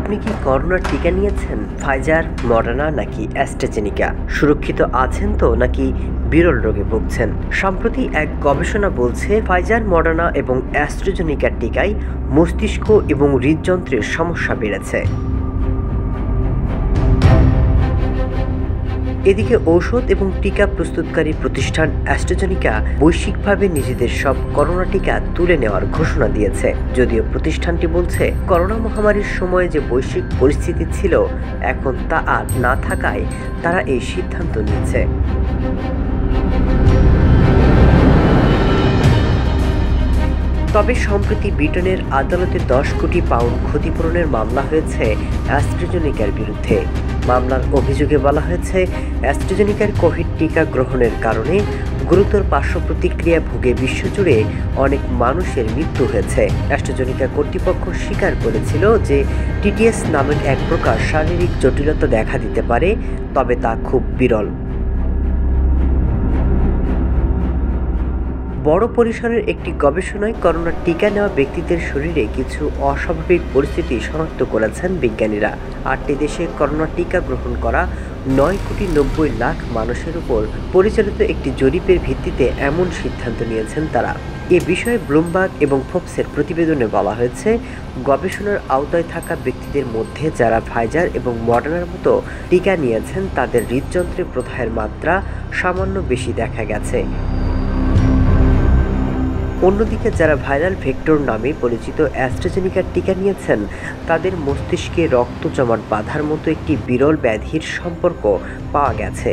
আপনি কি করোনার টিকা নিয়েছেন? ফাইজার, মডার্না নাকি অ্যাস্ট্রাজেনিকা? সুরক্ষিত আছেন তো নাকি বিরল রোগে ভুগছেন? সম্প্রতি এক গবেষণা বলছে ফাইজার, মডার্না এবং অ্যাস্ট্রাজেনিকার টিকায় মস্তিষ্ক এবং হৃদযন্ত্রের সমস্যা বেড়েছে। এদিকে ঔষধ এবং টিকা প্রস্তুতকারী প্রতিষ্ঠান অ্যাস্ট্রাজেনিকা বৈশ্বিকভাবে নিজেদের সব করোনা টিকা তুলে নেওয়ার ঘোষণা দিয়েছে। যদিও প্রতিষ্ঠানটি বলছে করোনা মহামারীর সময় যে বৈশ্বিক পরিস্থিতি ছিল এখন তা আর না থাকায় তারা এই সিদ্ধান্ত নিয়েছে। তবে সম্প্রতি ব্রিটেনের আদালতে 10 কোটি পাউন্ড ক্ষতিপূরণের মামলা হয়েছে অ্যাস্ট্রাজেনিকার বিরুদ্ধে। মামলার অভিযোগে বলা হয়েছে অ্যাস্ট্রাজেনিকার কোভিড টিকা গ্রহণের কারণে গুরুতর পার্শ্ব প্রতিক্রিয়া ভুগে বিশ্বজুড়ে অনেক মানুষের মৃত্যু হয়েছে। অ্যাস্ট্রাজেনিকা কর্তৃপক্ষ স্বীকার করেছিল যে টিটিএস নামের এক প্রকার শারীরিক জটিলতা দেখা দিতে পারে, তবে তা খুব বিরল। বড় পরিসরের একটি গবেষণায় করোনার টিকা নেওয়া ব্যক্তিদের শরীরে কিছু অস্বাভাবিক পরিস্থিতি শনাক্ত করেছেন বিজ্ঞানীরা। 8টি দেশে করোনা টিকা গ্রহণ করা 9,90,00,000 মানুষের উপর পরিচালিত একটি জরিপের ভিত্তিতে এমন সিদ্ধান্ত নিয়েছেন তারা। এ বিষয়ে ব্লুমবার্গ এবং ফোর্বসের প্রতিবেদনে বলা হয়েছে, গবেষণার আওতায় থাকা ব্যক্তিদের মধ্যে যারা ফাইজার এবং মডার্নার মতো টিকা নিয়েছেন তাদের হৃদযন্ত্রে প্রদাহের মাত্রা সামান্য বেশি দেখা গেছে। অন্যদিকে যারা ভাইরাল ভেক্টর নামে পরিচিত অ্যাস্ট্রাজেনিকার টিকা নিয়েছেন তাদের মস্তিষ্কে রক্ত জমাট বাঁধার মতো একটি বিরল ব্যাধির সম্পর্ক পাওয়া গেছে।